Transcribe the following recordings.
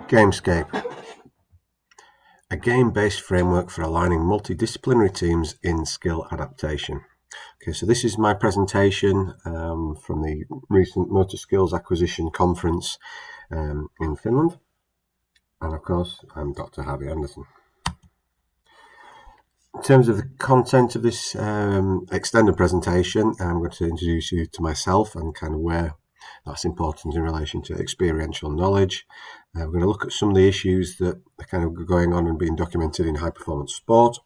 Game-Scape, a game-based framework for aligning multidisciplinary teams in skill adaptation. Okay, so this is my presentation from the recent Motor Skills Acquisition Conference in Finland. And of course, I'm Dr. Harvey Anderson. In terms of the content of this extended presentation, I'm going to introduce you to myself and kind of where that's important in relation to experiential knowledge. We're going to look at some of the issues that are kind of going on and being documented in high performance sport.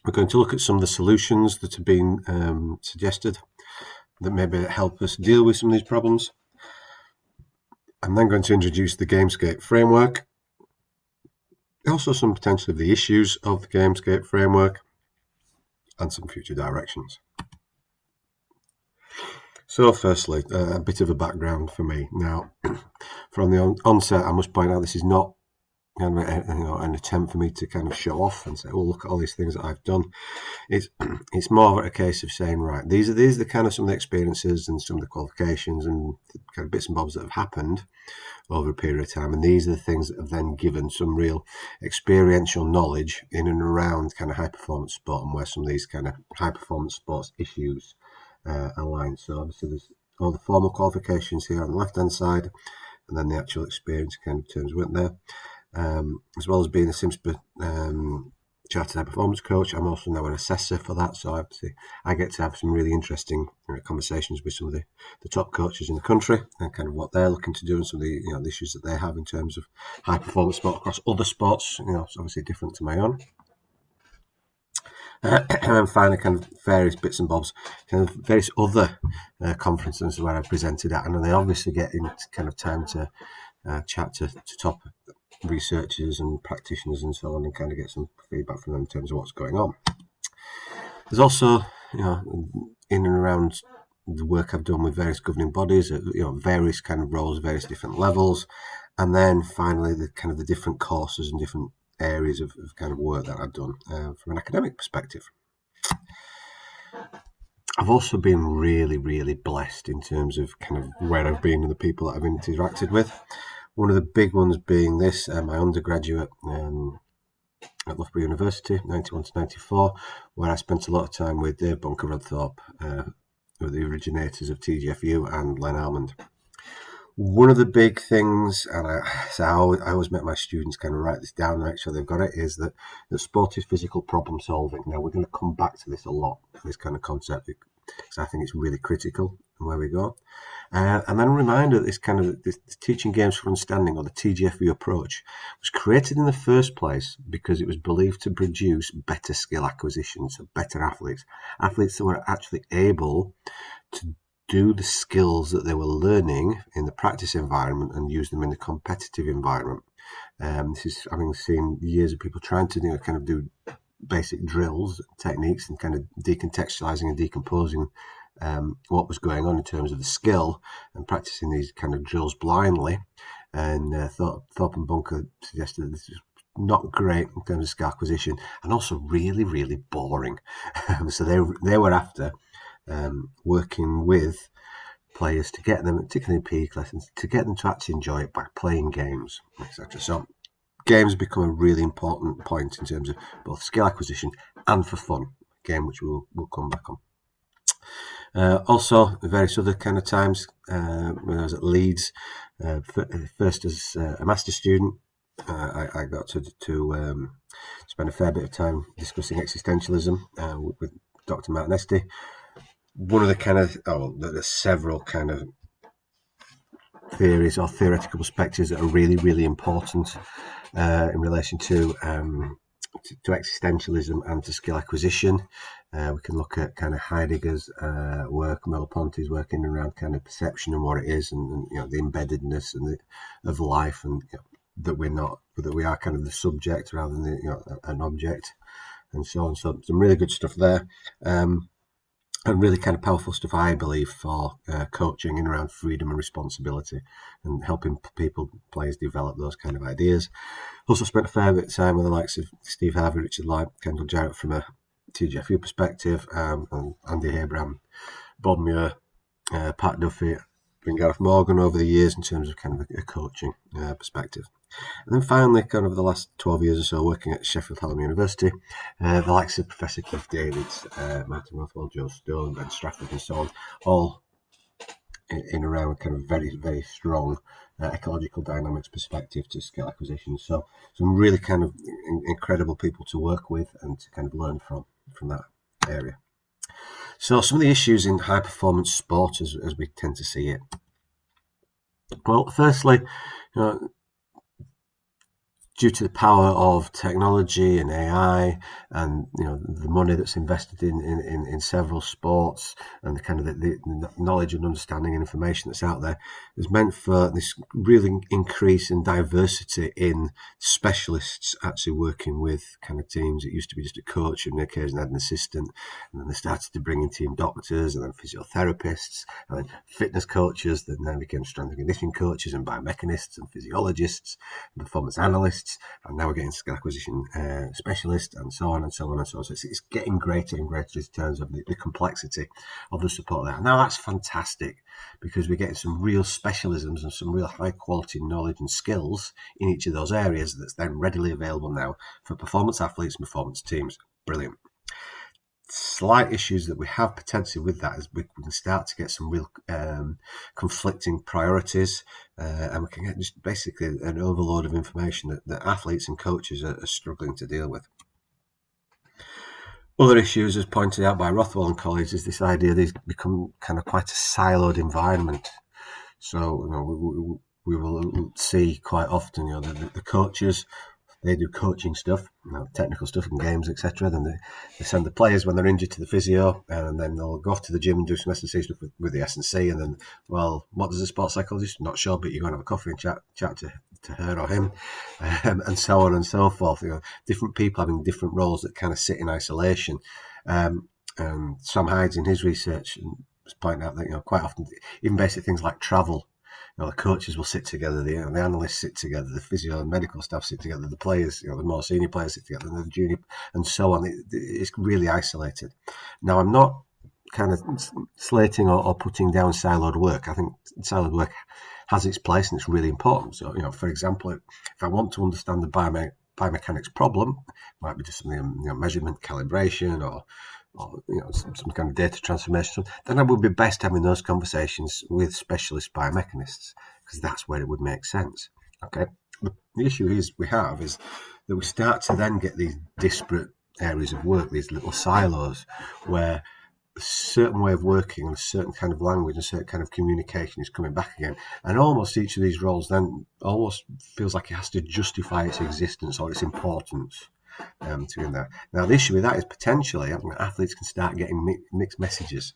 We're going to look at some of the solutions that have been suggested that maybe help us deal with some of these problems. I'm then going to introduce the Game-Scape framework, also some potential of the issues of the Game-Scape framework, and some future directions. So firstly, a bit of a background for me. Now, from the onset, I must point out this is not kind of an attempt for me to kind of show off and say, oh, look at all these things that I've done. It's more a case of saying, right, these are the kind of some of the experiences and some of the qualifications and the kind of bits and bobs that have happened over a period of time, and these are the things that have then given some real experiential knowledge in and around kind of high performance sport and where some of these kind of high performance sports issues align. So obviously there's all the formal qualifications here on the left hand side, and then the actual experience kind of terms went there. As well as being a CIMSPA Chartered High Performance Coach, I'm also now an assessor for that, so obviously I get to have some really interesting conversations with some of the top coaches in the country and kind of what they're looking to do and some of the the issues that they have in terms of high performance sport across other sports. It's obviously different to my own. And then finally, kind of various bits and bobs, kind of various other conferences where I presented at, and they obviously get into kind of time to chat to top researchers and practitioners and so on, and kind of get some feedback from them in terms of what's going on. There's also, in and around the work I've done with various governing bodies, various kind of roles, various different levels, and then finally the kind of the different courses and different areas of kind of work that I've done from an academic perspective. I've also been really, really blessed in terms of kind of where I've been and the people that I've interacted with. One of the big ones being this, my undergraduate at Loughborough University, 91 to 94, where I spent a lot of time with Dave Bunker-Rodthorpe, who are the originators of TGFU, and Len Almond. One of the big things, and I always make my students kind of write this down and make sure they've got it, is that sport is physical problem solving. Now, we're going to come back to this a lot, this kind of concept, because I think it's really critical in where we go. And then a reminder that this teaching games for understanding, or the TGFU approach, was created in the first place because it was believed to produce better skill acquisition, so better athletes that were actually able to do the skills that they were learning in the practice environment and use them in the competitive environment. This is having seen years of people trying to kind of do basic drills, techniques, and kind of decontextualizing and decomposing what was going on in terms of the skill and practicing these kind of drills blindly. And Thorpe and Bunker suggested that this is not great in terms of skill acquisition, and also really, really boring. So they were after working with players to get them, particularly in PE lessons, to get them to actually enjoy it by playing games, etc. So games become a really important point in terms of both skill acquisition and for fun. Game which we'll come back on. Also, various other kind of times when I was at Leeds, first as a master's student, I got to spend a fair bit of time discussing existentialism with Dr. Martin Esty. One of the kind of, there's several kind of theories or theoretical perspectives that are really, really important in relation to existentialism and to skill acquisition. We can look at kind of Heidegger's work, Merleau-Ponty's work in and around kind of perception and what it is, and the embeddedness and of life, and that we are kind of the subject rather than an object, and so on. So some really good stuff there. And really kind of powerful stuff, I believe, for coaching in around freedom and responsibility and helping players develop those kind of ideas. Also spent a fair bit of time with the likes of Steve Harvey, Richard Light, Kendall Jarrett from a TGFU perspective, and Andy Abraham, Bob Muir, Pat Duffy, been Gareth Morgan over the years in terms of kind of a coaching perspective. And then finally, kind of over the last 12 years or so, working at Sheffield Hallam University, the likes of Professor Keith Davids, Martin Rothwell, Joe Stone, Ben Strafford and so on, all in around kind of very, very strong ecological dynamics perspective to skill acquisition. So some really kind of incredible people to work with and to kind of learn from that area. So some of the issues in high performance sport as we tend to see it. Well, firstly, due to the power of technology and AI and the money that's invested in several sports and the kind of the knowledge and understanding and information that's out there has meant for this really increase in diversity in specialists actually working with kind of teams. It used to be just a coach and occasionally had an assistant, and then they started to bring in team doctors and then physiotherapists and then fitness coaches that now became strength and conditioning coaches and biomechanists and physiologists and performance analysts. And now we're getting skill acquisition specialists and so on and so on and so on. So it's getting greater and greater in terms of the complexity of the support there. Now that's fantastic because we're getting some real specialisms and some real high quality knowledge and skills in each of those areas that's then readily available now for performance athletes and performance teams. Brilliant. Slight issues that we have potentially with that is we can start to get some real conflicting priorities and we can get just basically an overload of information that athletes and coaches are struggling to deal with. Other issues, as pointed out by Rothwell and colleagues, is this idea these become kind of quite a siloed environment. So we will see quite often the coaches, they do coaching stuff, technical stuff and games, etc. Then they send the players when they're injured to the physio, and then they'll go off to the gym and do some S&C stuff with the S&C. And then, well, what does a sports psychologist? Not sure, but you go and have a coffee and chat to her or him, and so on and so forth. Different people having different roles that kind of sit in isolation. And Sam Hydes in his research was pointing out that quite often, even basic things like travel. The coaches will sit together, the analysts sit together, the physio and medical staff sit together, the players, the more senior players sit together, and the junior, and so on. It's really isolated. Now, I'm not kind of slating or putting down siloed work. I think siloed work has its place and it's really important. So, for example, if I want to understand the biomechanics problem, it might be just something, measurement, calibration, or some kind of data transformation, then I would be best having those conversations with specialist biomechanists because that's where it would make sense. Okay. The issue is that we start to then get these disparate areas of work, these little silos where a certain way of working and a certain kind of language and a certain kind of communication is coming back again. And almost each of these roles then almost feels like it has to justify its existence or its importance. To be in there. Now, the issue with that is potentially athletes can start getting mixed messages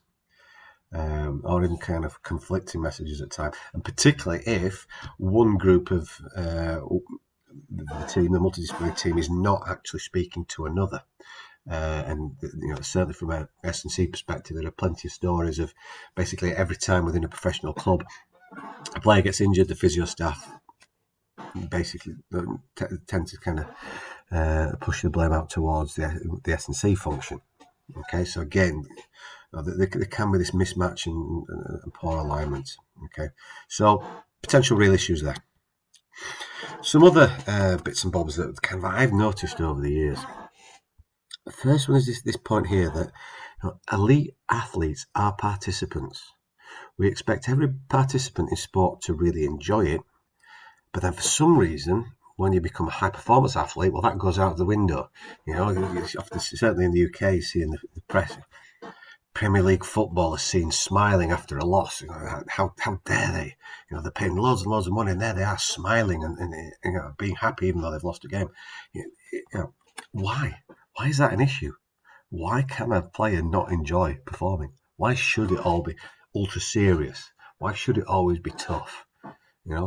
or even kind of conflicting messages at times, and particularly if one group of the multidisciplinary team, is not actually speaking to another. And certainly from a S&C perspective, there are plenty of stories of basically every time within a professional club a player gets injured, the physio staff basically tend to kind of push the blame out towards the S&C function. Okay, so again, there can be this mismatch and poor alignment. Okay, so potential real issues there. Some other bits and bobs that kind of I've noticed over the years. The first one is this point here that elite athletes are participants. We expect every participant in sport to really enjoy it, but then for some reason, when you become a high performance athlete, well, that goes out the window. Often, certainly in the UK, you see in the press, Premier League footballers seen smiling after a loss. How dare they? They're paying loads and loads of money, and there they are smiling and being happy even though they've lost a game. Why? Why is that an issue? Why can a player not enjoy performing? Why should it all be ultra serious? Why should it always be tough?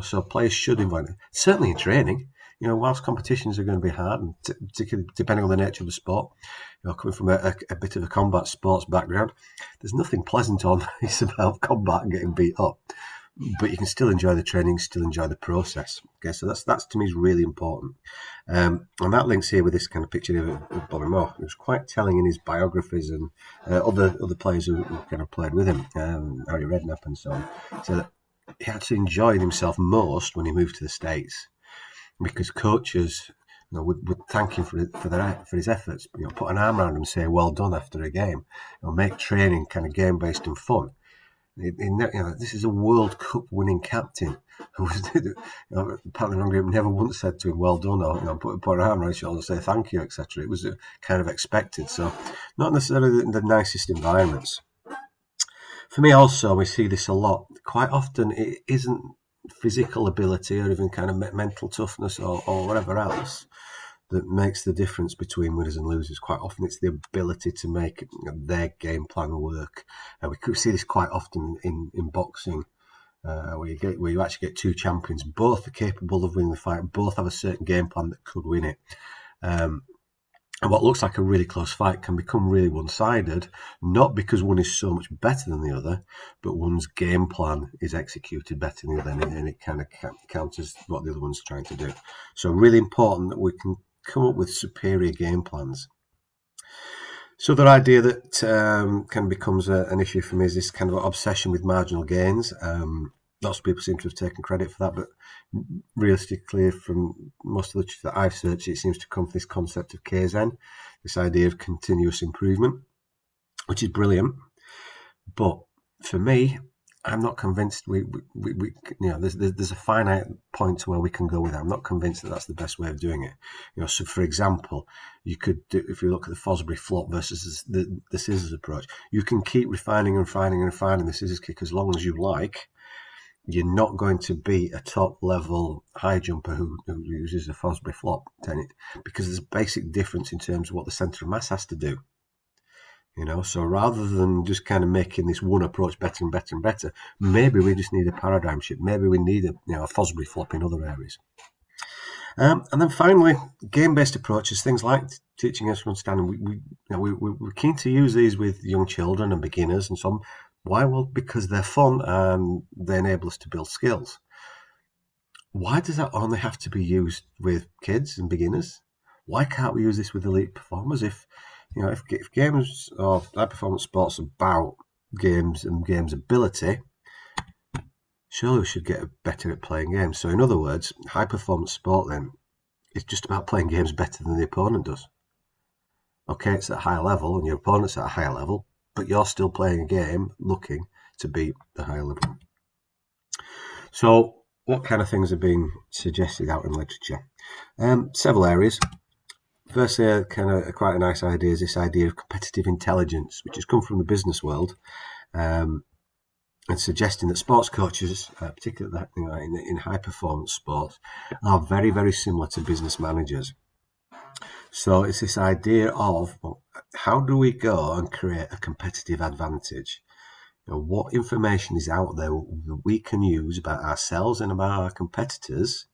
So players should enjoy it. Certainly in training. Whilst competitions are going to be hard, and particularly depending on the nature of the sport, coming from a bit of a combat sports background, there's nothing pleasant on it's about combat and getting beat up. But you can still enjoy the training, still enjoy the process. Okay, so that's to me is really important. And that links here with this kind of picture of Bobby Moore. It was quite telling in his biographies and other players who kind of played with him, Harry Redknapp and so on. So that he actually enjoyed himself most when he moved to the States, because coaches, would thank him for his efforts. Put an arm around him and say well done after a game. Make training kind of game based and fun. This is a World Cup winning captain who was, apparently never once said to him well done, or put an arm around his shoulder and say thank you, etc. It was kind of expected. So not necessarily the nicest environments. For me also, we see this a lot. Quite often it isn't physical ability or even kind of mental toughness or whatever else that makes the difference between winners and losers. Quite often it's the ability to make their game plan work. We could see this quite often in boxing, where you actually get two champions. Both are capable of winning the fight. Both have a certain game plan that could win it. And what looks like a really close fight can become really one-sided, not because one is so much better than the other, but one's game plan is executed better than the other, and it kind of counters what the other one's trying to do. So really important that we can come up with superior game plans. So the idea that kind of becomes an issue for me is this kind of obsession with marginal gains. Lots of people seem to have taken credit for that, but realistically, from most of the literature that I've searched, it seems to come from this concept of Kaizen, this idea of continuous improvement, which is brilliant. But for me, I'm not convinced there's a finite point to where we can go with it. I'm not convinced that that's the best way of doing it. So for example, you could do, if you look at the Fosbury flop versus the scissors approach, you can keep refining and refining and refining the scissors kick as long as you like. You're not going to be a top level high jumper who uses a Fosbury flop because there's a basic difference in terms of what the centre of mass has to do. So rather than just kind of making this one approach better and better and better, maybe we just need a paradigm shift. Maybe we need a Fosbury flop in other areas. And then finally, game-based approaches, things like teaching us to understand. We're keen to use these with young children and beginners and so on. Why? Well, because they're fun and they enable us to build skills. Why does that only have to be used with kids and beginners? Why can't we use this with elite performers? If games or high performance sports are about games and games ability, surely we should get better at playing games. So in other words, high performance sport then is just about playing games better than the opponent does. Okay, it's at a higher level and your opponent's at a higher level, but you're still playing a game looking to beat the higher level. So what kind of things are being suggested out in literature? Several areas. Firstly, kind of quite a nice idea is this idea of competitive intelligence, which has come from the business world, and suggesting that sports coaches, particularly in high performance sports, are very, very similar to business managers. So it's this idea of how do we go and create a competitive advantage? What information is out there that we can use about ourselves and about our competitors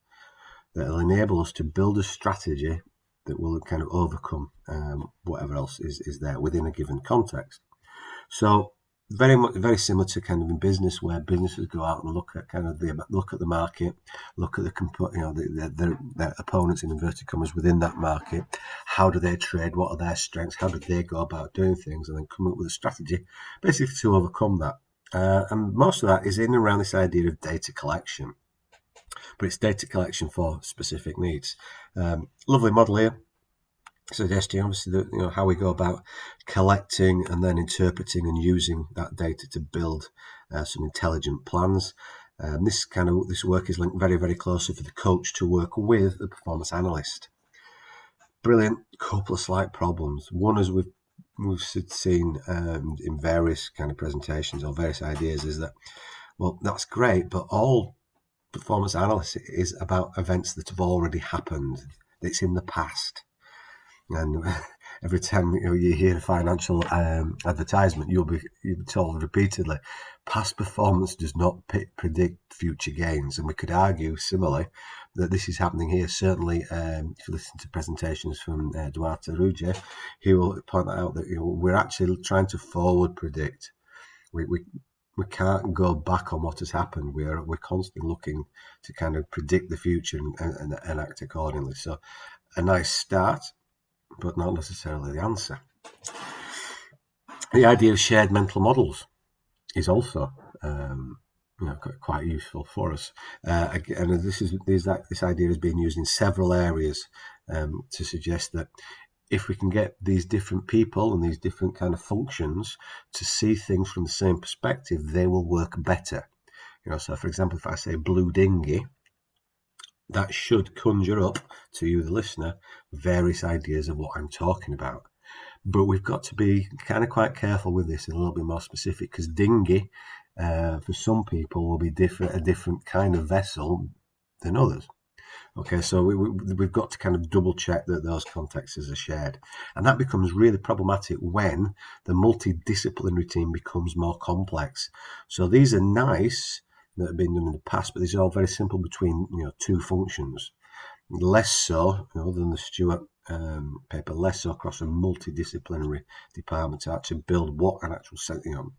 that will enable us to build a strategy that will kind of overcome whatever else is there within a given context. So very similar to kind of in business, where businesses go out and look at the market, look at their opponents in inverted commas within that market. How do they trade? What are their strengths? How do they go about doing things? And then come up with a strategy basically to overcome that. And most of that is in and around this idea of data collection. But it's data collection for specific needs. Lovely model here, suggesting obviously that how we go about collecting and then interpreting and using that data to build some intelligent plans. This work is linked very, very closely for the coach to work with the performance analyst. Brilliant. Couple of slight problems. One, as we've seen in various kind of presentations or various ideas, is that, well, that's great, but all performance analysis is about events that have already happened. It's in the past. And every time you hear a financial advertisement, you'll be told repeatedly, past performance does not predict future gains. And we could argue similarly that this is happening here. Certainly, if you listen to presentations from Duarte Ruge, he will point out that we're actually trying to forward predict. We can't go back on what has happened. We're constantly looking to kind of predict the future and act accordingly. So a nice start, but not necessarily the answer. The idea of shared mental models is also quite useful for us. And this idea has been used in several areas to suggest that if we can get these different people and these different kind of functions to see things from the same perspective, they will work better. So for example, if I say blue dinghy, that should conjure up to you, the listener, various ideas of what I'm talking about. But we've got to be kind of quite careful with this and a little bit more specific, because dinghy, for some people, will be a different kind of vessel than others. Okay, so we've got to kind of double check that those contexts are shared. And that becomes really problematic when the multidisciplinary team becomes more complex. So these are nice that have been done in the past, but these are all very simple between two functions. Less so than the Stewart paper, less so across a multidisciplinary department to actually build what an actual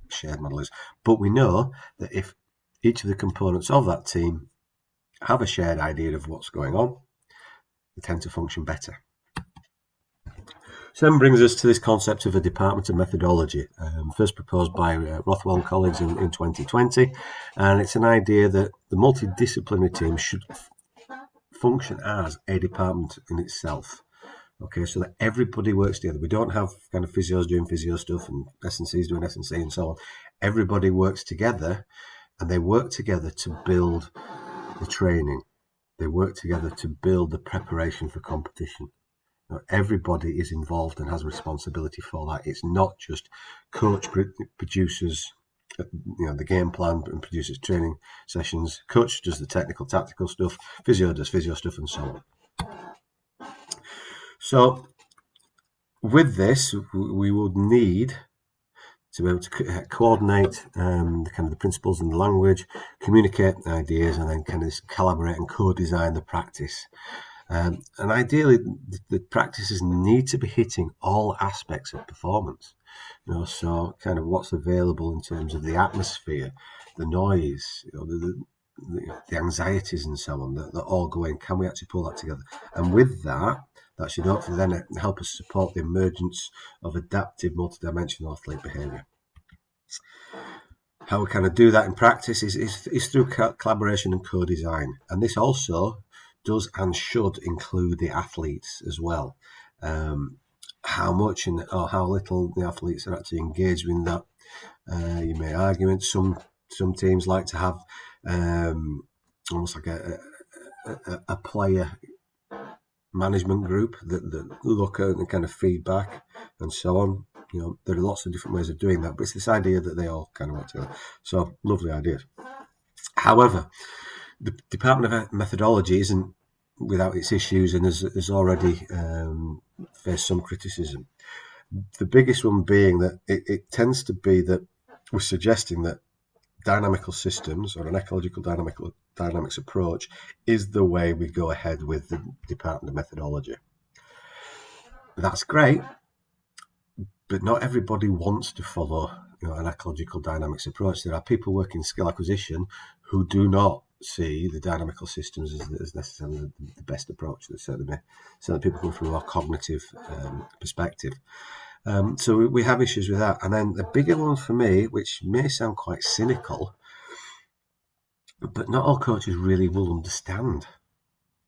shared model is. But we know that if each of the components of that team have a shared idea of what's going on, they tend to function better. So then brings us to this concept of a department of methodology, first proposed by Rothwell and colleagues in 2020. And it's an idea that the multidisciplinary team should function as a department in itself. Okay, so that everybody works together. We don't have kind of physios doing physio stuff and S&Cs doing S&C and so on. Everybody works together, and they work together to build the training. They work together to build the preparation for competition. Everybody is involved and has responsibility for that. It's not just coach produces the game plan and produces training sessions. Coach does the technical, tactical stuff. Physio does physio stuff, and so on. So with this, we would need to be able to coordinate the principles and the language, communicate ideas, and then kind of collaborate and co-design the practice. And ideally, the practices need to be hitting all aspects of performance. So kind of what's available in terms of the atmosphere, the noise, the anxieties and so on, that all going, can we actually pull that together? And with that should hopefully then help us support the emergence of adaptive multidimensional athlete behaviour. How we kind of do that in practice is through collaboration and co-design. And this also does and should include the athletes as well. How much or how little the athletes are actually engaged in that. You may argue some teams like to have almost like a player management group that look at and kind of feedback and so on. There are lots of different ways of doing that, but it's this idea that they all kind of work together. So lovely ideas. However, the Department of Methodology isn't without its issues and has already faced some criticism. The biggest one being that it tends to be that we're suggesting that dynamical systems or an ecological dynamics approach is the way we go ahead with the Department of Methodology. That's great, but not everybody wants to follow an ecological dynamics approach. There are people working skill acquisition who do not see the dynamical systems as necessarily the best approach. There's certainly people come from a more cognitive perspective. So we have issues with that. And then the bigger one for me, which may sound quite cynical, but not all coaches really will understand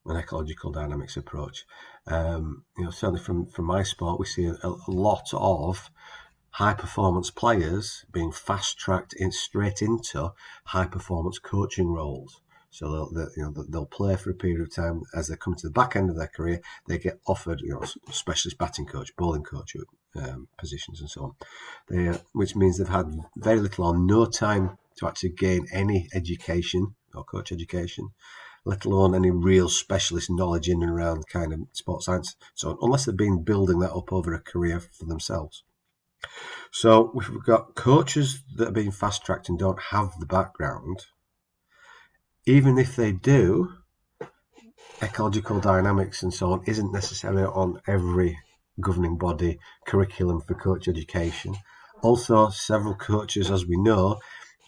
an ecological dynamics approach. Certainly from my sport, we see a lot of high performance players being fast tracked straight into high performance coaching roles. So they'll play for a period of time. As they come to the back end of their career, they get offered specialist batting coach, bowling coach positions and so on. Which means they've had very little or no time to actually gain any education or coach education, let alone any real specialist knowledge in and around kind of sports science. So unless they've been building that up over a career for themselves. So we've got coaches that are being fast tracked and don't have the background. Even if they do, ecological dynamics and so on isn't necessarily on every governing body curriculum for coach education. Also, several coaches, as we know,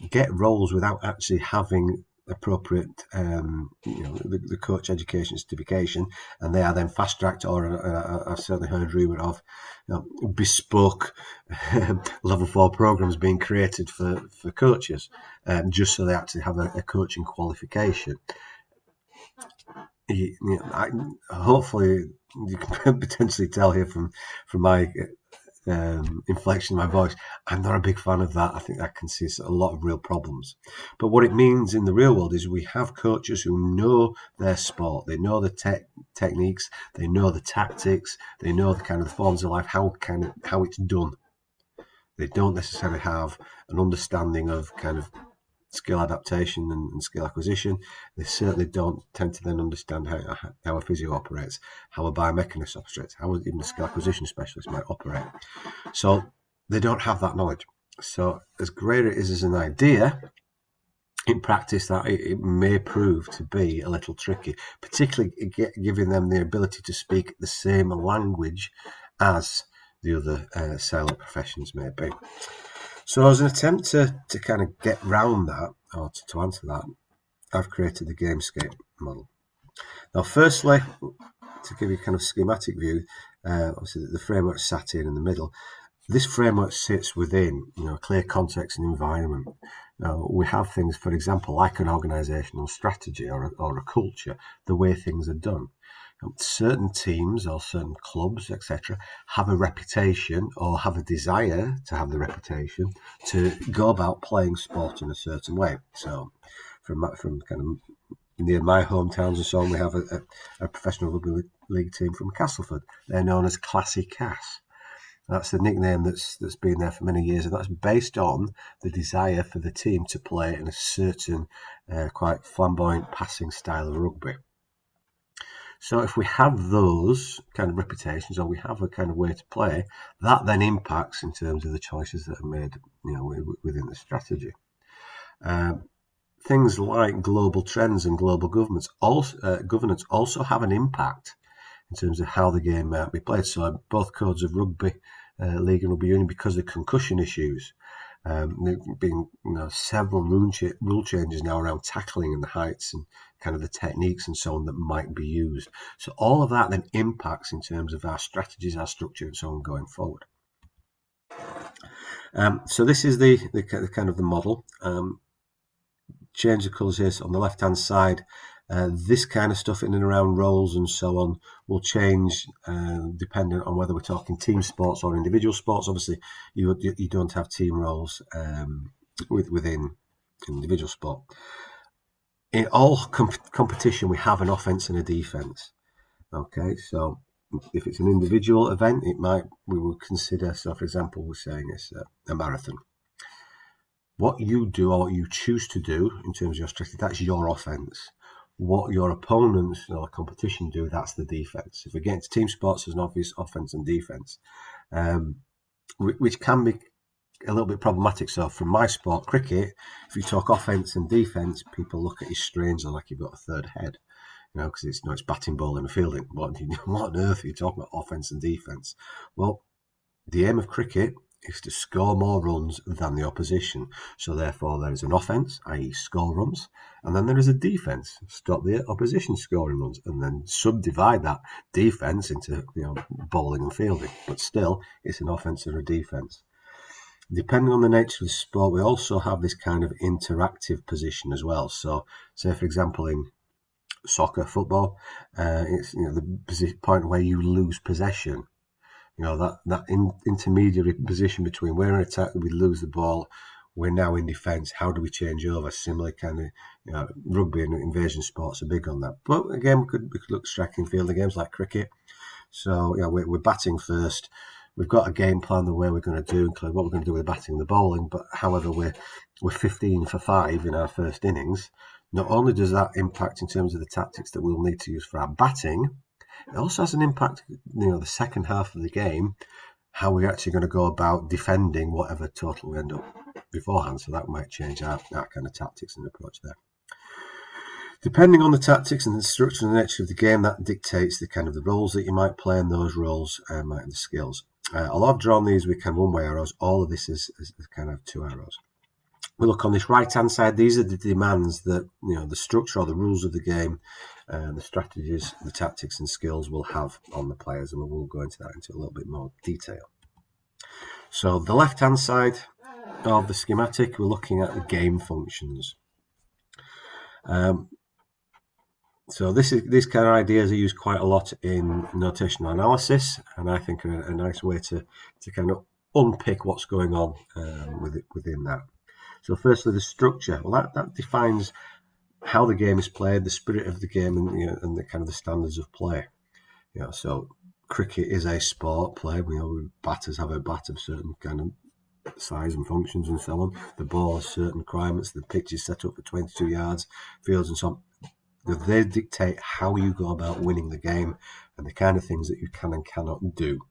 get roles without actually having appropriate, the coach education certification, and they are then fast tracked, or I've certainly heard rumour of bespoke level 4 programs being created for coaches, just so they actually have a coaching qualification. Hopefully, you can potentially tell here from my inflection in my voice, I'm not a big fan of that. I think that can see a lot of real problems. But what it means in the real world is we have coaches who know their sport, they know the techniques, they know the tactics, they know the kind of the forms of life, how it's done. They don't necessarily have an understanding of kind of skill adaptation and skill acquisition. They certainly don't tend to then understand how a physio operates, how a biomechanist operates, how even a skill acquisition specialist might operate. So they don't have that knowledge. So as great it is as an idea, in practice that it may prove to be a little tricky, particularly giving them the ability to speak the same language as the other silent professions may be. So as an attempt to kind of get round that, or to answer that, I've created the Game-Scape model. Now, firstly, to give you a kind of schematic view, obviously the framework sat in the middle. This framework sits within, a clear context and environment. Now, we have things, for example, like an organisational strategy or a culture, the way things are done. Certain teams or certain clubs, etc., have a reputation or have a desire to have the reputation to go about playing sport in a certain way. So, from kind of near my hometowns and so on, we have a professional rugby league team from Castleford. They're known as Classy Cass. That's the nickname that's been there for many years, and that's based on the desire for the team to play in a certain quite flamboyant passing style of rugby. So if we have those kind of reputations, or we have a kind of way to play, that then impacts in terms of the choices that are made, within the strategy. Things like global trends and global governance also have an impact in terms of how the game might be played. So both codes of rugby league and rugby union, because of concussion issues, there have been several rule changes now around tackling and the heights and kind of the techniques and so on that might be used. So all of that then impacts in terms of our strategies, our structure, and so on going forward. So this is the kind of the model. Change the colours here. So on the left hand side, this kind of stuff in and around roles and so on will change depending on whether we're talking team sports or individual sports. Obviously, you don't have team roles within individual sport. In all competition, we have an offence and a defence. Okay, so if it's an individual event, we will consider. So, for example, we're saying it's a marathon. What you do or what you choose to do in terms of your strategy, that's your offence. What your opponents or competition do, that's the defence. If we get into team sports, there's an obvious offence and defence, which can be a little bit problematic. So from my sport, cricket, if you talk offence and defence, people look at you strangely like you've got a third head, because it's batting, bowling and fielding. What on earth are you talking about offence and defence? Well, the aim of cricket is to score more runs than the opposition. So therefore there is an offence, i.e. score runs, and then there is a defence, stop the opposition scoring runs, and then subdivide that defence into bowling and fielding. But still, it's an offence or a defence. Depending on the nature of the sport, we also have this kind of interactive position as well. So, say for example in soccer, football, it's the point where you lose possession. That intermediary position between we're in attack, we lose the ball, we're now in defence. How do we change over? Similar kind of rugby and invasion sports are big on that. But again, we could look striking fielding games like cricket. So we're batting first. We've got a game plan the way we're going to do, including what we're going to do with the batting and the bowling. But however, we're 15 for 5 in our first innings. Not only does that impact in terms of the tactics that we'll need to use for our batting, it also has an impact, the second half of the game, how we're actually going to go about defending whatever total we end up beforehand. So that might change our kind of tactics and approach there. Depending on the tactics and the structure and the nature of the game, that dictates the kind of the roles that you might play, and those roles might have the skills. Although I've drawn these with kind of one-way arrows, all of this is kind of 2 arrows. We look on this right-hand side. These are the demands that, you know, the structure or the rules of the game, the strategies, the tactics and skills will have on the players, and we will go into that into a little bit more detail. So the left-hand side of the schematic, we're looking at the game functions. So these kind of ideas are used quite a lot in notational analysis, and I think a nice way to kind of unpick what's going on within that. So firstly, the structure. Well, that defines how the game is played, the spirit of the game, and, you know, and the kind of the standards of play. You know, so cricket is a sport play. We know batters have a bat of certain kind of size and functions and so on. The ball has certain requirements. The pitch is set up for 22 yards, fields and so on. They dictate how you go about winning the game and the kind of things that you can and cannot do.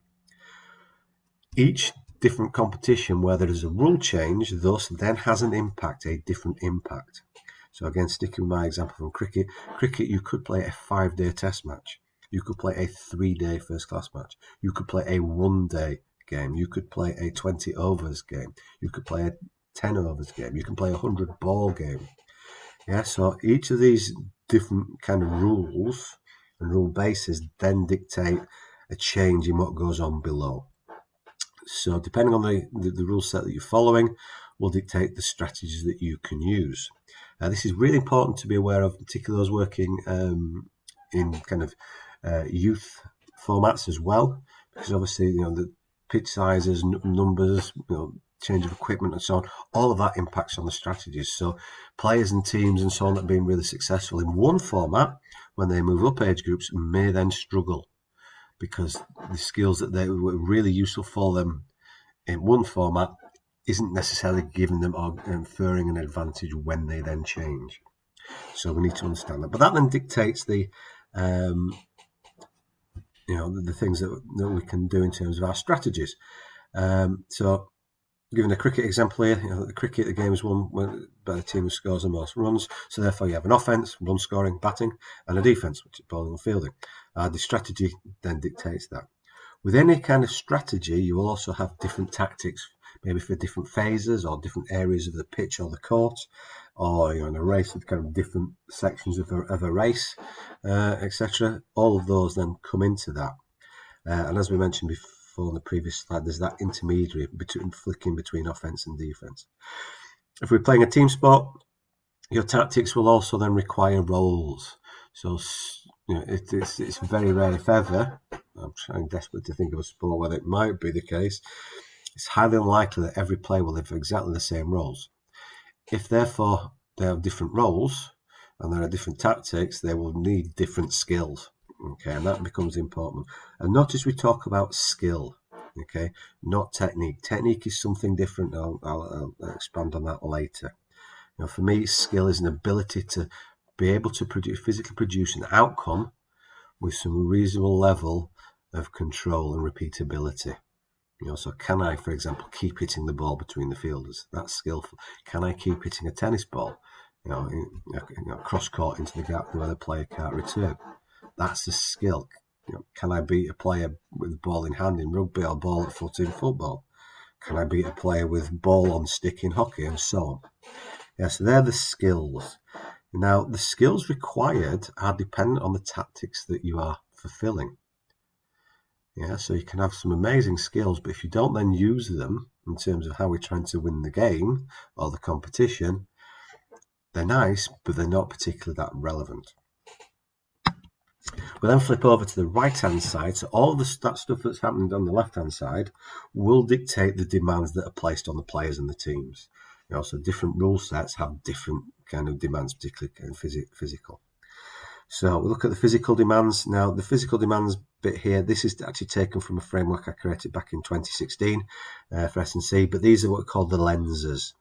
Each different competition where there is a rule change thus then has an impact, a different impact. So again, sticking with my example from cricket, you could play a 5-day test match. You could play a 3-day first class match. You could play a 1-day game. You could play a 20 overs game. You could play a 10 overs game. You can play a 100 ball game. Yeah, so each of these different kind of rules and rule bases then dictate a change in what goes on below. So depending on the rule set that you're following will dictate the strategies that you can use. This is really important to be aware of, particularly those working in kind of youth formats as well, because obviously, you know, the pitch sizes, numbers, you know, change of equipment and so on, all of that impacts on the strategies. So players and teams and so on that have been really successful in one format, when they move up age groups, may then struggle because the skills that they were really useful for them in one format isn't necessarily giving them or inferring an advantage when they then change. So we need to understand that. But that then dictates the you know, the things that we can do in terms of our strategies. So given a cricket example here, you know, the cricket, the game is won by the team who scores the most runs. So therefore you have an offence, run scoring, batting, and a defence, which is bowling and fielding. The strategy then dictates that. With any kind of strategy, you will also have different tactics, maybe for different phases or different areas of the pitch or the court, or, you know, in a race with kind of different sections of a race, etc. All of those then come into that. And as we mentioned before, on the previous slide, there's that intermediary flicking between offence and defence. If we're playing a team sport, your tactics will also then require roles. So, you know, it's very rare, if ever, I'm trying desperately to think of a sport where it might be the case, it's highly unlikely that every player will have exactly the same roles. If therefore they have different roles and there are different tactics, they will need different skills. Okay, and that becomes important. And notice we talk about skill, okay, not technique. Technique is something different. I'll expand on that later. You know, for me, skill is an ability to be able to physically produce an outcome with some reasonable level of control and repeatability. You know, so can I, for example, keep hitting the ball between the fielders? That's skillful. Can I keep hitting a tennis ball, you know, cross court into the gap where the player can't return? That's a skill. You know, can I beat a player with ball in hand in rugby or ball at foot in football? Can I beat a player with ball on stick in hockey, and so on? Yeah, so they're the skills. Now, the skills required are dependent on the tactics that you are fulfilling. Yeah, so you can have some amazing skills, but if you don't then use them in terms of how we're trying to win the game or the competition, they're nice, but they're not particularly that relevant. We'll then flip over to the right-hand side. So all that stuff that's happened on the left-hand side will dictate the demands that are placed on the players and the teams. You know, so different rule sets have different kind of demands, particularly kind of physical. So we look at the physical demands. Now, the physical demands bit here, this is actually taken from a framework I created back in 2016 for S&C, but these are what we call the lenses.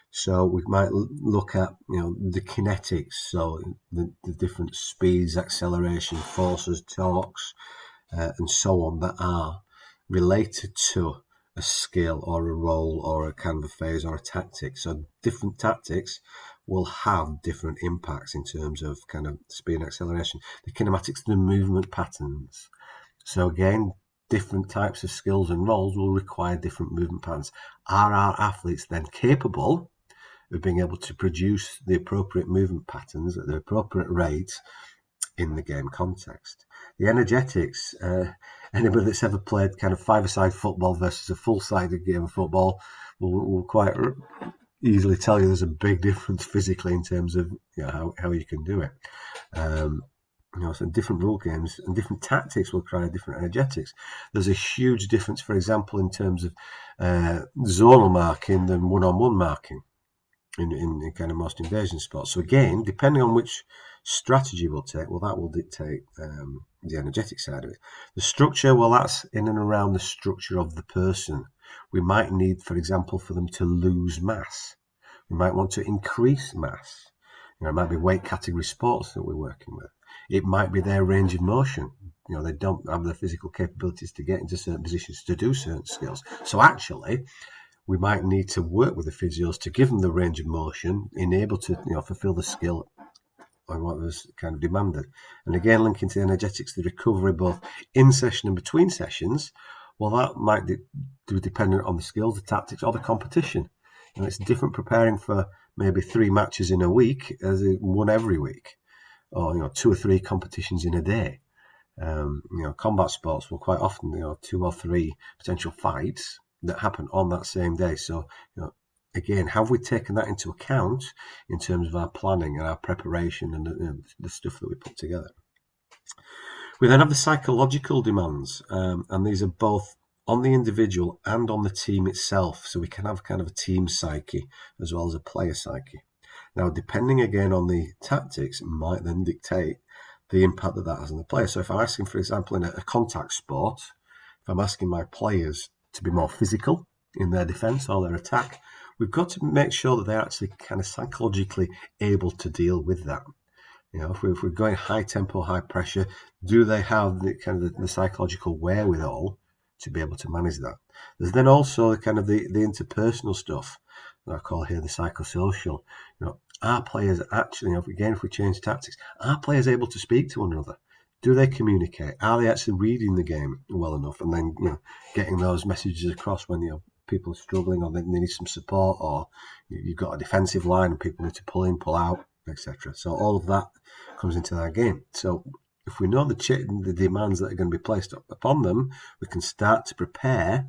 So we might look at, you know, the kinetics, so the different speeds, acceleration, forces, torques, and so on that are related to a skill or a role or a kind of a phase or a tactic. So different tactics will have different impacts in terms of kind of speed and acceleration. The kinematics, the movement patterns. So again, different types of skills and roles will require different movement patterns. Are our athletes then capable of being able to produce the appropriate movement patterns at the appropriate rate in the game context. The energetics, anybody that's ever played kind of five-a-side football versus a full-sided game of football will quite easily tell you there's a big difference physically in terms of how you can do it. So different rule games and different tactics will require different energetics. There's a huge difference, for example, in terms of zonal marking than one-on-one marking in kind of most invasion sports. So again, depending on which strategy we'll take, well, that will dictate the energetic side of it. The structure, well, that's in and around the structure of the person. We might need, for example, for them to lose mass. We might want to increase mass. It might be weight category sports that we're working with. It might be their range of motion. They don't have the physical capabilities to get into certain positions to do certain skills. So actually, we might need to work with the physios to give them the range of motion, enable to fulfill the skill on what was kind of demanded. And again, linking to the energetics, the recovery both in session and between sessions, well, that might be dependent on the skills, the tactics, or the competition. It's different preparing for maybe 3 matches in a week as one every week, or 2 or 3 competitions in a day. Combat sports will quite often 2 or 3 potential fights that happen on that same day. So again, have we taken that into account in terms of our planning and our preparation and the stuff that we put together? We then have the psychological demands, and these are both on the individual and on the team itself. So we can have kind of a team psyche as well as a player psyche. Now, depending again on the tactics, it might then dictate the impact that has on the player. So if I'm asking, for example, in a contact sport, if I'm asking my players to be more physical in their defense or their attack, we've got to make sure that they're actually kind of psychologically able to deal with that. If we're going high tempo, high pressure, do they have the kind of the psychological wherewithal to be able to manage that? There's then also the kind of the interpersonal stuff that I call here the psychosocial. Are players actually, if we change tactics, are players able to speak to one another? Do they communicate? Are they actually reading the game well enough and then getting those messages across when people are struggling or they need some support, or you've got a defensive line and people need to pull in, pull out, etc. So all of that comes into that game. So if we know the demands that are going to be placed upon them, we can start to prepare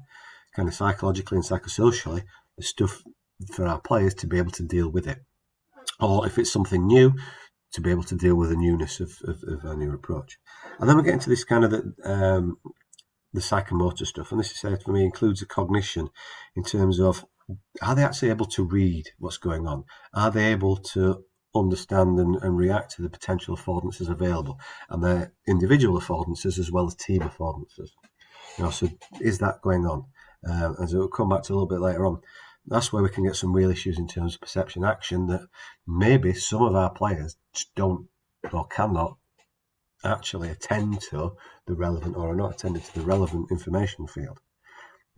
kind of psychologically and psychosocially the stuff for our players to be able to deal with it. Or if it's something new, to be able to deal with the newness of our new approach. And then we get into this kind of the psychomotor stuff. And this is, for me, includes the cognition in terms of, are they actually able to read what's going on? Are they able to understand and react to the potential affordances available, and their individual affordances as well as team affordances? So is that going on? As we'll come back to a little bit later on, that's where we can get some real issues in terms of perception action that maybe some of our players just don't or cannot actually attend to the relevant, or are not attending to the relevant information field.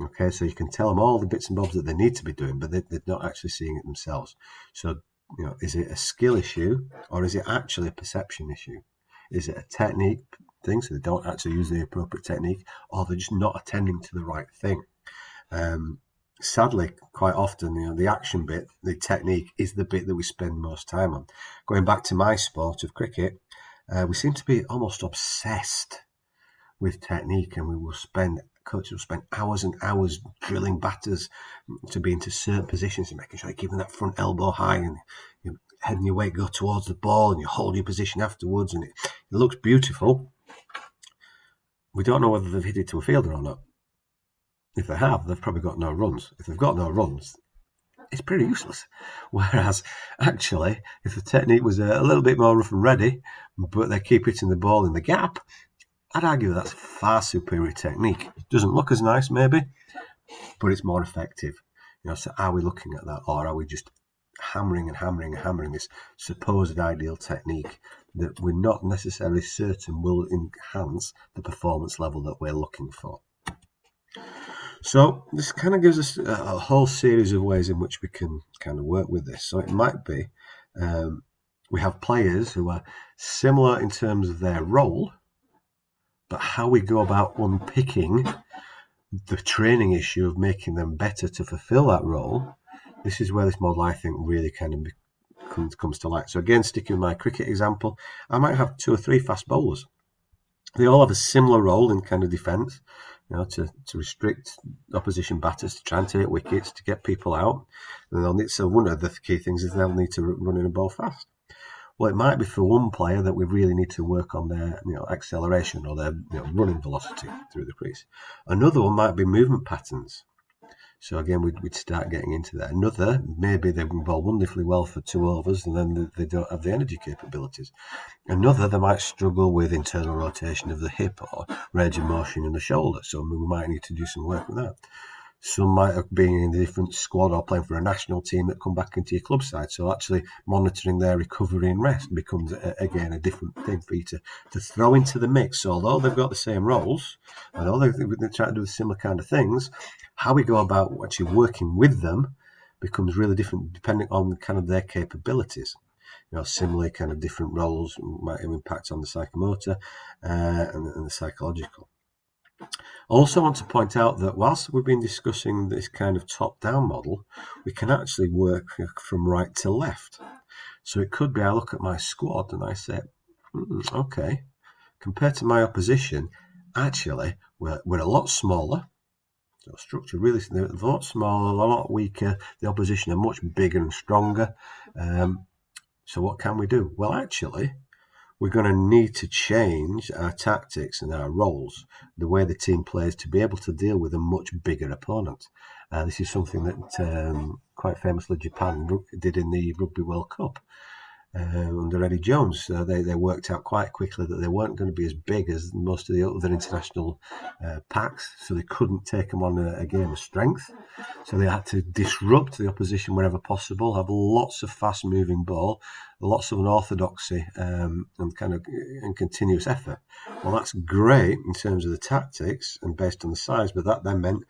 Okay, so you can tell them all the bits and bobs that they need to be doing, but they're not actually seeing it themselves. So, is it a skill issue or is it actually a perception issue? Is it a technique thing, so they don't actually use the appropriate technique, or they're just not attending to the right thing? Sadly, quite often, the action bit, the technique, is the bit that we spend most time on. Going back to my sport of cricket, we seem to be almost obsessed with technique, and coaches will spend hours and hours drilling batters to be into certain positions and making sure you're keeping that front elbow high and your head and your weight go towards the ball and you hold your position afterwards, and it looks beautiful. We don't know whether they've hit it to a fielder or not. If they have, they've probably got no runs. If they've got no runs, it's pretty useless. Whereas, actually, if the technique was a little bit more rough and ready, but they keep hitting the ball in the gap, I'd argue that's far superior technique. It doesn't look as nice, maybe, but it's more effective. So are we looking at that, or are we just hammering this supposed ideal technique that we're not necessarily certain will enhance the performance level that we're looking for? So this kind of gives us a whole series of ways in which we can kind of work with this. So it might be we have players who are similar in terms of their role, but how we go about unpicking the training issue of making them better to fulfill that role this is where this model, I think, really kind of comes to light. So again, sticking with my cricket example, I might have 2 or 3 fast bowlers. They all have a similar role in kind of defence, to restrict opposition batters, to try and take wickets, to get people out. And they'll need, so one of the key things is they'll need to run in a ball fast. Well, it might be for one player that we really need to work on their acceleration or their running velocity through the crease. Another one might be movement patterns. So again, we'd start getting into that. Another, maybe they can bowl wonderfully well for 2 overs and then they don't have the energy capabilities. Another, they might struggle with internal rotation of the hip or range of motion in the shoulder. So we might need to do some work with that. Some might have been in a different squad or playing for a national team that come back into your club side. So actually monitoring their recovery and rest becomes, again, a different thing for you to throw into the mix. So although they've got the same roles, although they're trying to do similar kind of things, how we go about actually working with them becomes really different depending on kind of their capabilities. Similarly, kind of different roles might have impact on the psychomotor and the psychological. I also want to point out that whilst we've been discussing this kind of top-down model, we can actually work from right to left. So it could be I look at my squad and I say, okay, compared to my opposition, actually, we're a lot smaller. So structure really a lot smaller, a lot weaker. The opposition are much bigger and stronger. So what can we do? Well, actually, we're going to need to change our tactics and our roles, the way the team plays, to be able to deal with a much bigger opponent. This is something that quite famously Japan did in the Rugby World Cup under Eddie Jones. They worked out quite quickly that they weren't going to be as big as most of the other international packs, so they couldn't take them on a game of strength. So they had to disrupt the opposition wherever possible, have lots of fast-moving ball, lots of unorthodoxy and continuous effort. Well, that's great in terms of the tactics and based on the size, but that then meant,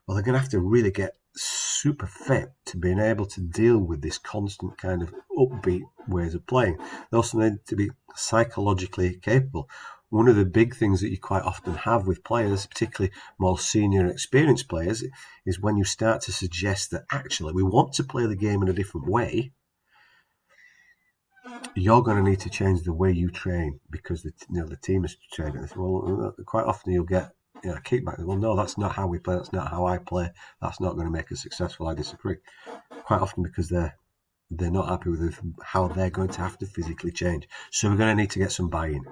well, they're going to have to really get super fit to being able to deal with this constant kind of upbeat ways of playing. They also need to be psychologically capable. One of the big things that you quite often have with players, particularly more senior and experienced players, is when you start to suggest that actually we want to play the game in a different way, you're going to need to change the way you train because the team is training. Well, quite often you'll get a kickback. Well, no, that's not how we play. That's not how I play. That's not going to make us successful. I disagree. Quite often because they're not happy with how they're going to have to physically change. So we're going to need to get some buy-in.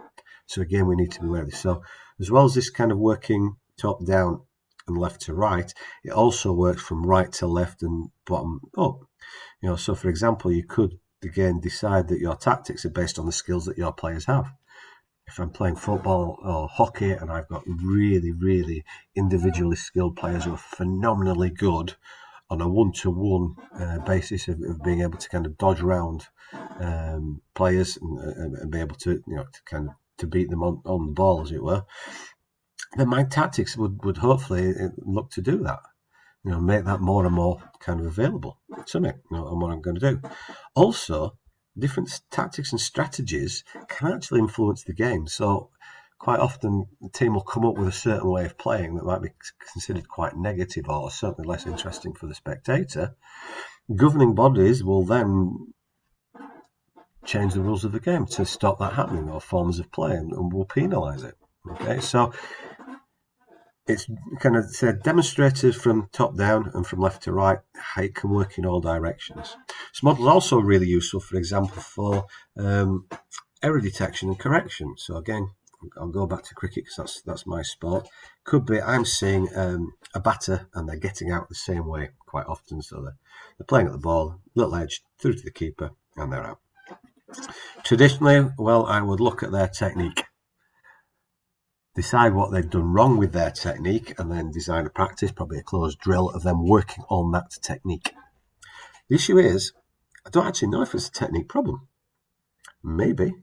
So again, we need to be aware of this. So as well as this kind of working top down and left to right, it also works from right to left and bottom up. So for example, you could again decide that your tactics are based on the skills that your players have. If I'm playing football or hockey and I've got really, really individually skilled players who are phenomenally good on a one-to-one basis of being able to kind of dodge around players and be able to to beat them on the ball, as it were, then my tactics would hopefully look to do that. Make that more and more kind of available to me, and what I'm going to do. Also, different tactics and strategies can actually influence the game. So quite often the team will come up with a certain way of playing that might be considered quite negative or certainly less interesting for the spectator. Governing bodies will then change the rules of the game to stop that happening, or forms of play, and will penalise it. Okay, so it's kind of demonstrated from top down and from left to right how it can work in all directions. This model is also really useful, for example, for error detection and correction. So again, I'll go back to cricket because that's my sport. Could be I'm seeing a batter and they're getting out the same way quite often. So they're playing at the ball, little edge, through to the keeper, and they're out. Traditionally, well, I would look at their technique, decide what they've done wrong with their technique, and then design a practice, probably a closed drill of them working on that technique. The issue is, I don't actually know if it's a technique problem. Maybe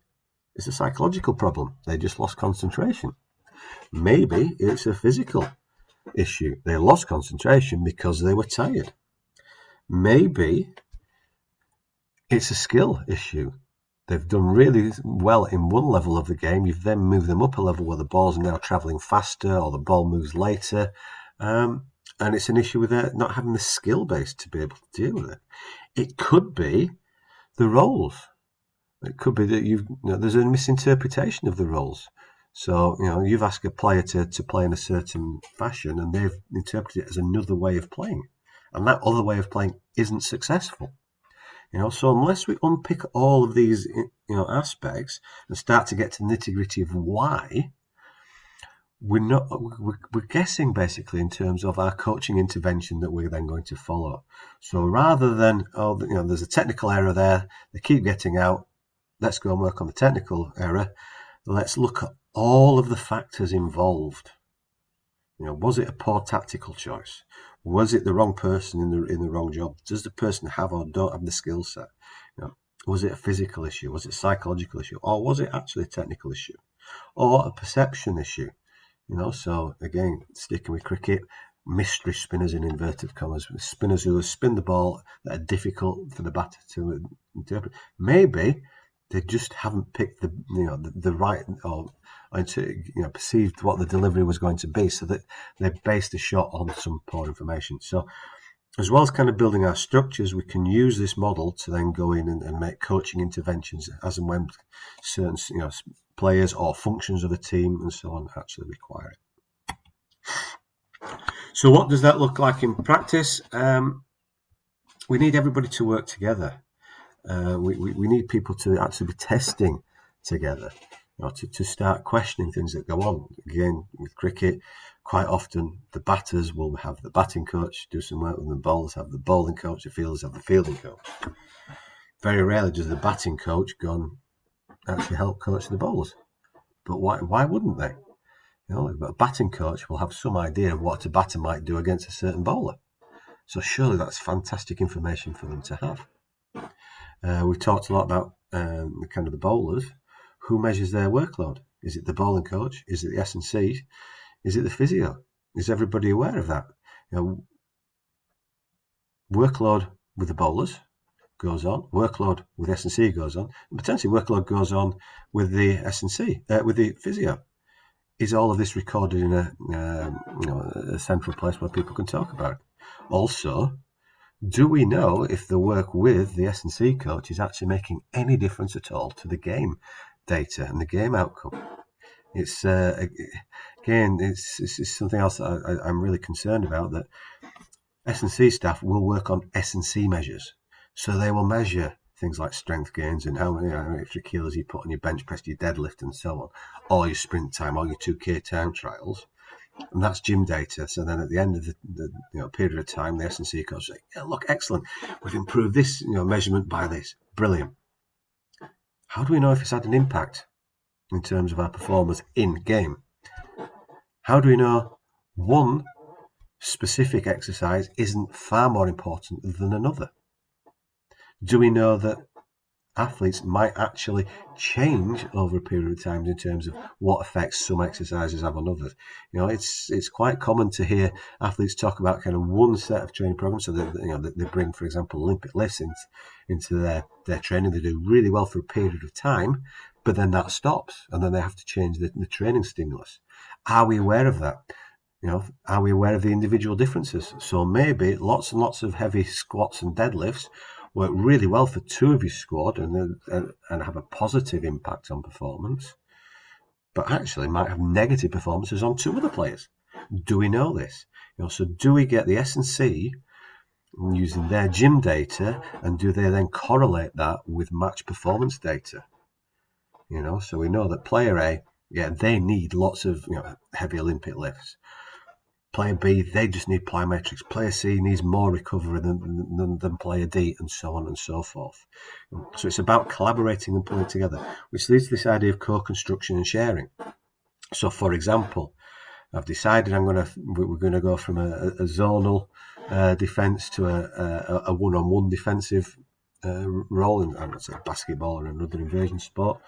it's a psychological problem. They just lost concentration. Maybe it's a physical issue. They lost concentration because they were tired. Maybe it's a skill issue. They've done really well in one level of the game. You've then moved them up a level where the ball's now travelling faster or the ball moves later. and it's an issue with not having the skill base to be able to deal with it. It could be the roles. It could be that there's a misinterpretation of the roles. So, you've asked a player to play in a certain fashion, and they've interpreted it as another way of playing. And that other way of playing isn't successful. So unless we unpick all of these, aspects and start to get to the nitty-gritty of why, we're guessing basically in terms of our coaching intervention that we're then going to follow. So rather than, there's a technical error there, they keep getting out, let's go and work on the technical error. Let's look at all of the factors involved. Was it a poor tactical choice? Was it the wrong person in the wrong job? Does the person have or don't have the skill set? Was it a physical issue? Was it a psychological issue? Or was it actually a technical issue? Or a perception issue? So again, sticking with cricket, mystery spinners in inverted commas, spinners who spin the ball that are difficult for the batter to interpret. Maybe they just haven't picked the right or perceived what the delivery was going to be, so that they based the shot on some poor information. So as well as kind of building our structures, we can use this model to then go in and make coaching interventions as and when certain players or functions of a team and so on actually require it. So what does that look like in practice? We need everybody to work together. We need people to actually be testing together, to start questioning things that go on. Again, with cricket, quite often the batters will have the batting coach do some work with them, bowlers have the bowling coach, the fielders have the fielding coach. Very rarely does the batting coach go and actually help coach the bowlers. But why wouldn't they? But a batting coach will have some idea of what a batter might do against a certain bowler. So surely that's fantastic information for them to have. We've talked a lot about the bowlers. Who measures their workload? Is it the bowling coach? Is it the S&C? Is it the physio? Is everybody aware of that? Workload with the bowlers goes on. Workload with S&C goes on. And potentially workload goes on with the S&C, with the physio. Is all of this recorded in a central place where people can talk about it? Also, do we know if the work with the S&C coach is actually making any difference at all to the game data and the game outcome? It's again, it's something else that I'm really concerned about, that S&C staff will work on S&C measures. So they will measure things like strength gains and how many extra kilos you put on your bench press, your deadlift and so on, or your sprint time, or your 2K time trials. And that's gym data. So then at the end of the period of time, the S&C coach say, yeah, look, excellent, we've improved this measurement by this. Brilliant. How do we know if it's had an impact in terms of our performance in game? How do we know one specific exercise isn't far more important than another? Do we know that athletes might actually change over a period of time in terms of what effects some exercises have on others? It's quite common to hear athletes talk about kind of one set of training programs. So they bring, for example, Olympic lifts into their training. They do really well for a period of time, but then that stops, and then they have to change the training stimulus. Are we aware of that? Are we aware of the individual differences? So maybe lots and lots of heavy squats and deadlifts work really well for two of your squad and have a positive impact on performance, but actually might have negative performances on two other players. Do we know this? So do we get the S&C using their gym data, and do they then correlate that with match performance data? So we know that player A, they need lots of heavy Olympic lifts. Player B, they just need plyometrics. Player C needs more recovery than player D, and so on and so forth. So it's about collaborating and pulling together, which leads to this idea of co-construction and sharing. So, for example, I've decided we're going to go from a zonal defence to a one-on-one defensive role in, I'm not saying basketball or another invasion sport.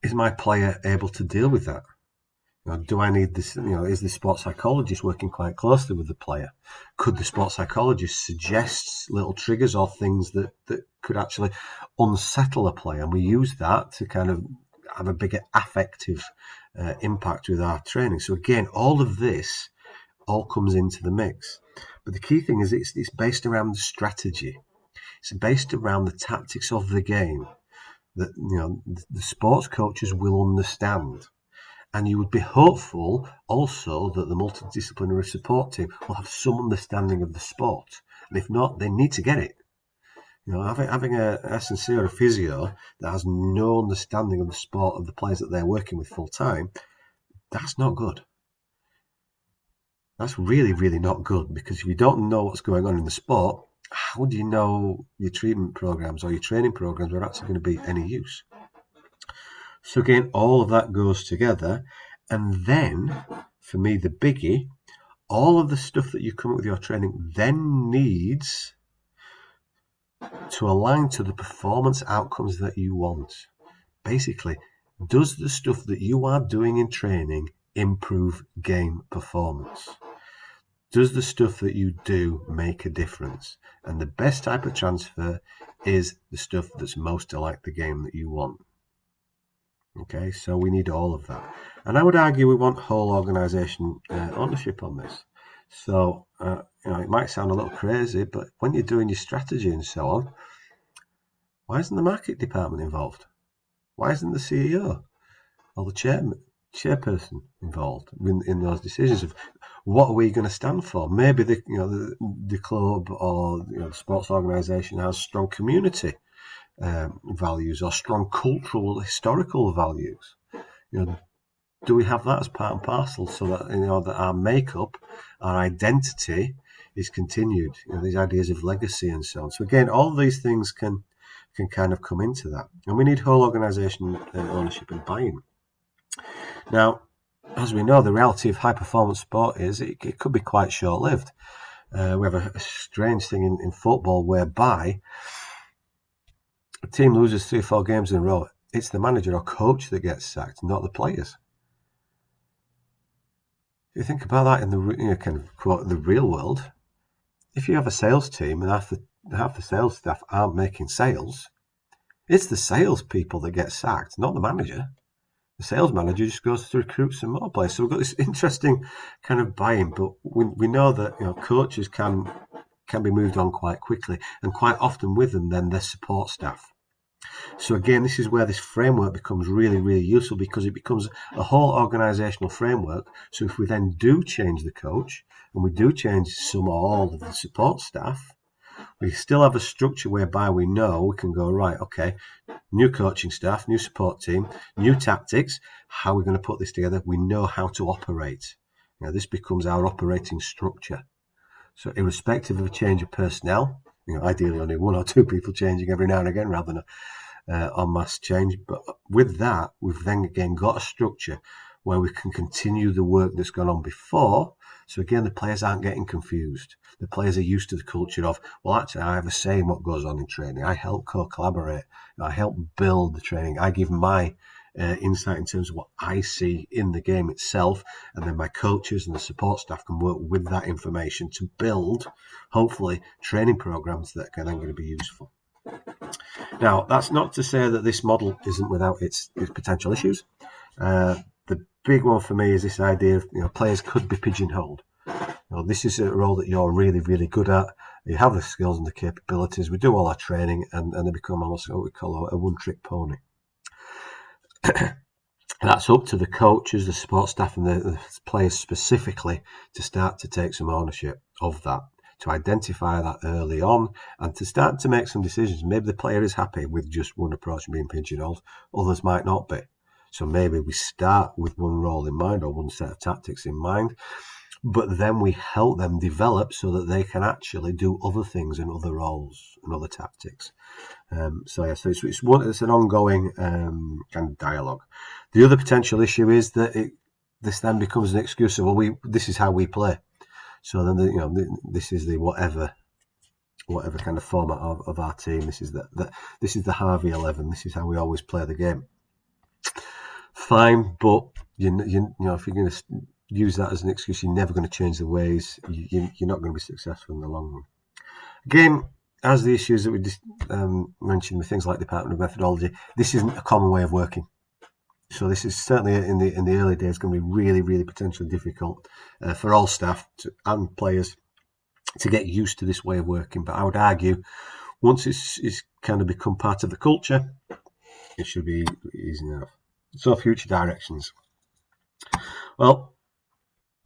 Is my player able to deal with that? Do I need this? Is the sports psychologist working quite closely with the player? Could the sports psychologist suggest little triggers or things that could actually unsettle a player? And we use that to kind of have a bigger affective impact with our training. So again, all of this all comes into the mix. But the key thing is it's based around the strategy. It's based around the tactics of the game that the sports coaches will understand. And you would be hopeful also that the multidisciplinary support team will have some understanding of the sport. And if not, they need to get it. Having a S&C or a physio that has no understanding of the sport of the players that they're working with full time, that's not good. That's really, really not good, because if you don't know what's going on in the sport, how do you know your treatment programs or your training programs are actually going to be any use? So again, all of that goes together. And then, for me, the biggie, all of the stuff that you come up with your training then needs to align to the performance outcomes that you want. Basically, does the stuff that you are doing in training improve game performance? Does the stuff that you do make a difference? And the best type of transfer is the stuff that's most like the game that you want. Okay, so we need all of that. And I would argue we want whole organisation ownership on this. So, it might sound a little crazy, but when you're doing your strategy and so on, why isn't the market department involved? Why isn't the CEO or the chairperson involved in those decisions of what are we going to stand for? Maybe the club or the sports organisation has strong community values or strong cultural, historical values. Do we have that as part and parcel so that that our makeup, our identity is continued? These ideas of legacy and so on. So again, all these things can kind of come into that, and we need whole organisation ownership and buy-in. Now, as we know, the reality of high performance sport is it could be quite short lived. We have a strange thing in football whereby a team loses 3 or 4 games in a row. It's the manager or coach that gets sacked, not the players. If you think about that in the kind of quote the real world, if you have a sales team and half the sales staff aren't making sales, it's the sales people that get sacked, not the manager. The sales manager just goes to recruit some more players. So we've got this interesting kind of buy-in, but we know that coaches can be moved on quite quickly, and quite often with them then their support staff. So again, this is where this framework becomes really, really useful, because it becomes a whole organisational framework. So if we then do change the coach and we do change some or all of the support staff, we still have a structure whereby we know we can go, right, okay, new coaching staff, new support team, new tactics. How are we going to put this together? We know how to operate. This becomes our operating structure. So irrespective of a change of personnel, ideally only 1 or 2 people changing every now and again rather than en masse change. But with that, we've then again got a structure where we can continue the work that's gone on before. So again, the players aren't getting confused. The players are used to the culture of, well, actually, I have a say in what goes on in training. I help co-collaborate. I help build the training. I give my insight in terms of what I see in the game itself, and then my coaches and the support staff can work with that information to build, hopefully, training programs that are then going to be useful. Now, that's not to say that this model isn't without its potential issues. The big one for me is this idea of players could be pigeonholed. This is a role that you're really, really good at. You have the skills and the capabilities. We do all our training, and they become almost what we call a one-trick pony. That's up to the coaches, the support staff, and the players specifically to start to take some ownership of that, to identify that early on, and to start to make some decisions. Maybe the player is happy with just one approach and being pigeonholed. Others might not be. So maybe we start with one role in mind or one set of tactics in mind, but then we help them develop so that they can actually do other things and other roles and other tactics. So it's an ongoing kind of dialogue. The other potential issue is that this then becomes an excuse of, well, this is how we play. So then this is the whatever kind of format of our team. This is the Harvey 11. This is how we always play the game. Fine, but if you're going to use that as an excuse, you're never going to change the ways. You're not going to be successful in the long run. Again, as the issues that we just mentioned with things like Department of Methodology, this isn't a common way of working. So this is certainly in the early days going to be really potentially difficult for all staff and players to get used to this way of working. But I would argue once it's kind of become part of the culture, it should be easy enough. So future directions. Well,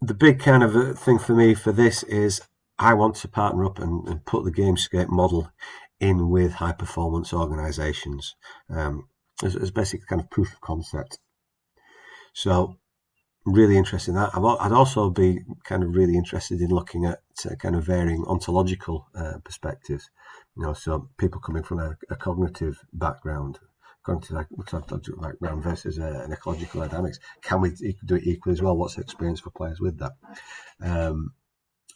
the big kind of thing for me for this is I want to partner up and put the Game-Scape model in with high performance organizations as basic kind of proof of concept. So really interested in that. I'd also be kind of really interested in looking at kind of varying ontological perspectives. So people coming from a cognitive background, cognitive background versus an ecological dynamics. Can we do it equally as well? What's the experience for players with that?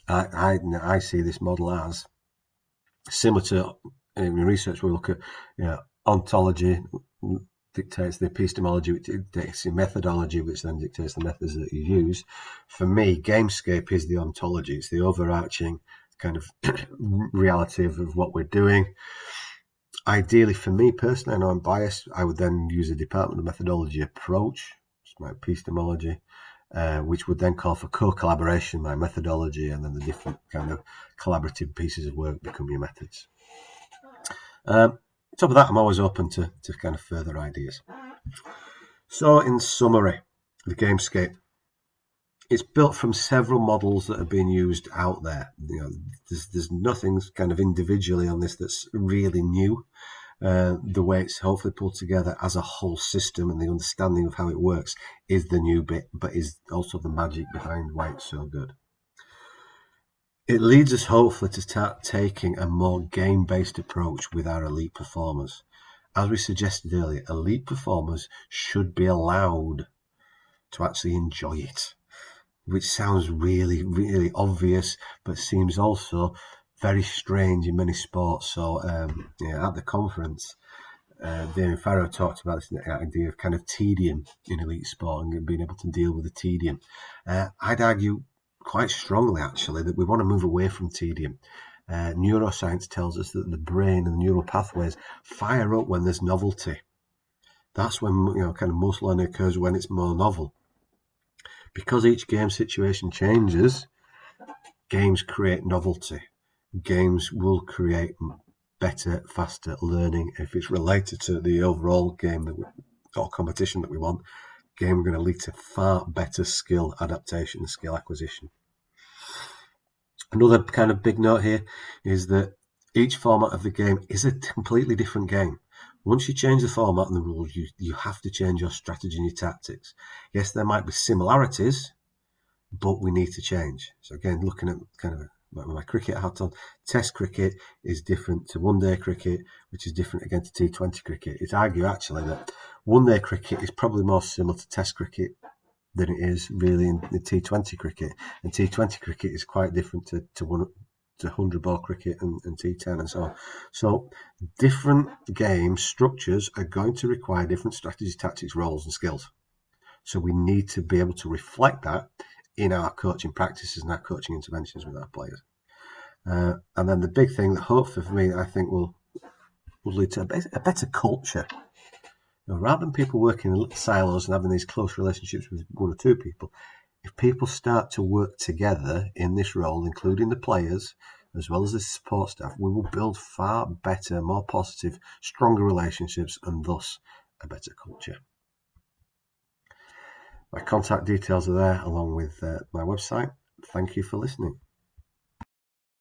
I see this model as similar to in research. We look at ontology dictates the epistemology, which dictates the methodology, which then dictates the methods that you use. For me, Game-Scape is the ontology. It's the overarching kind of reality of what we're doing. Ideally, for me personally, I know I'm biased, I would then use a department of methodology approach, my epistemology, which would then call for co-collaboration, my methodology, and then the different kind of collaborative pieces of work become your methods. On top of that, I'm always open to kind of further ideas. So in summary, the Game-Scape, it's built from several models that have been used out there. There's nothing kind of individually on this that's really new. The way it's hopefully pulled together as a whole system and the understanding of how it works is the new bit, but is also the magic behind why it's so good. It leads us hopefully to start taking a more game-based approach with our elite performers. As we suggested earlier, elite performers should be allowed to actually enjoy it, which sounds really obvious, but seems also very strange in many sports. So at the conference, Damien Farrow talked about this idea of kind of tedium in elite sport and being able to deal with the tedium. I'd argue quite strongly, actually, that we want to move away from tedium. Neuroscience tells us that the brain and the neural pathways fire up when there's novelty. That's when kind of most learning occurs, when it's more novel. Because each game situation changes, games create novelty. Games will create better, faster learning. If it's related to the overall game or competition that we want, game are going to lead to far better skill adaptation and skill acquisition. Another kind of big note here is that each format of the game is a completely different game. Once you change the format and the rules, you have to change your strategy and your tactics. Yes, there might be similarities, but we need to change. So again, looking at kind of my cricket hat on, Test cricket is different to one-day cricket, which is different again to T20 cricket. It's argued actually that one-day cricket is probably more similar to Test cricket than it is really in T20 cricket. And T20 cricket is quite different to 100-ball cricket and T10 and so on. So different game structures are going to require different strategies, tactics, roles and skills. So we need to be able to reflect that in our coaching practices and our coaching interventions with our players. And then the big thing that hopefully for me, I think will lead to a better culture. Rather than people working in silos and having these close relationships with one or two people, if people start to work together in this role, including the players as well as the support staff, we will build far better, more positive, stronger relationships and thus a better culture. My contact details are there along with my website. Thank you for listening.